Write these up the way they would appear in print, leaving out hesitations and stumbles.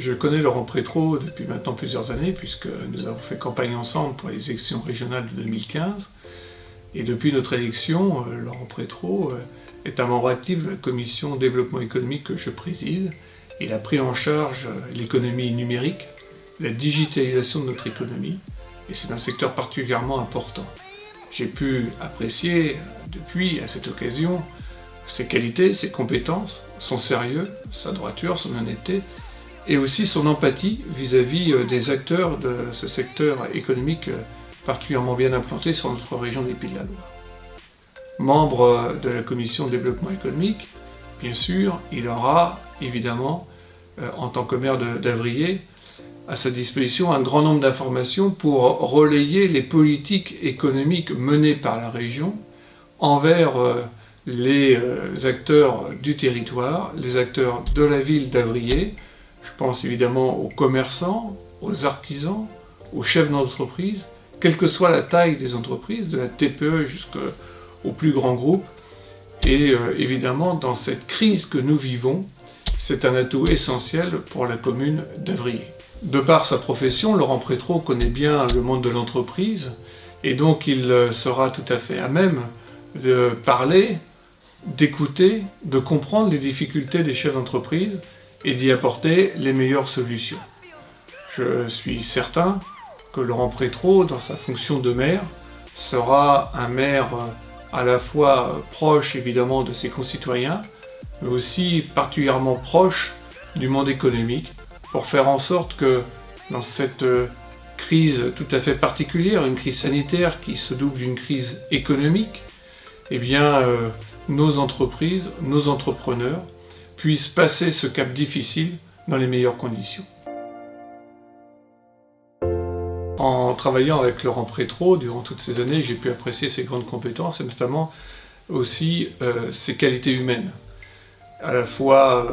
Je connais Laurent Prétraud depuis maintenant plusieurs années, puisque nous avons fait campagne ensemble pour les élections régionales de 2015. Et depuis notre élection, Laurent Prétraud est un membre actif de la commission développement économique que je préside. Il a pris en charge l'économie numérique, la digitalisation de notre économie, et c'est un secteur particulièrement important. J'ai pu apprécier depuis, à cette occasion, ses qualités, ses compétences, son sérieux, sa droiture, son honnêteté, et aussi son empathie vis-à-vis des acteurs de ce secteur économique particulièrement bien implanté sur notre région des Pays de la Loire. Membre de la commission de développement économique, bien sûr, il aura évidemment, en tant que maire d'Avrier, à sa disposition un grand nombre d'informations pour relayer les politiques économiques menées par la région envers les acteurs du territoire, les acteurs de la ville d'Avrier. Je pense évidemment aux commerçants, aux artisans, aux chefs d'entreprise, quelle que soit la taille des entreprises, de la TPE jusqu'au plus grand groupe. Et évidemment, dans cette crise que nous vivons, c'est un atout essentiel pour la commune d'Avrier. De par sa profession, Laurent Prétraud connaît bien le monde de l'entreprise, et donc il sera tout à fait à même de parler, d'écouter, de comprendre les difficultés des chefs d'entreprise et d'y apporter les meilleures solutions. Je suis certain que Laurent Prétraud, dans sa fonction de maire, sera un maire à la fois proche évidemment de ses concitoyens, mais aussi particulièrement proche du monde économique, pour faire en sorte que dans cette crise tout à fait particulière, une crise sanitaire qui se double d'une crise économique, eh bien, nos entreprises, nos entrepreneurs puissent passer ce cap difficile dans les meilleures conditions. En travaillant avec Laurent Prétraud durant toutes ces années, j'ai pu apprécier ses grandes compétences et notamment aussi ses qualités humaines. À la fois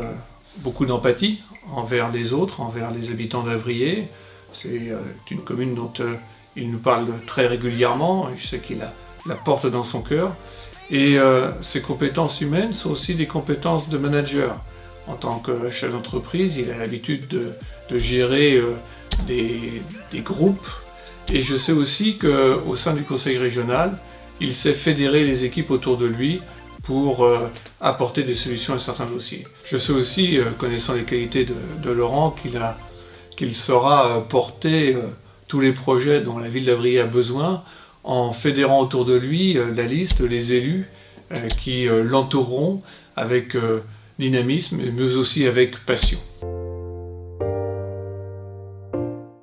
beaucoup d'empathie envers les autres, envers les habitants d'Avrier. C'est une commune dont il nous parle très régulièrement, je sais qu'il la porte dans son cœur. Et ses compétences humaines sont aussi des compétences de manager. En tant que chef d'entreprise, il a l'habitude de gérer des groupes. Et je sais aussi qu'au sein du conseil régional, il sait fédérer les équipes autour de lui pour apporter des solutions à certains dossiers. Je sais aussi, connaissant les qualités de Laurent, qu'il saura porter tous les projets dont la ville d'Avrier a besoin en fédérant autour de lui la liste, les élus qui l'entoureront avec dynamisme, mais aussi avec passion.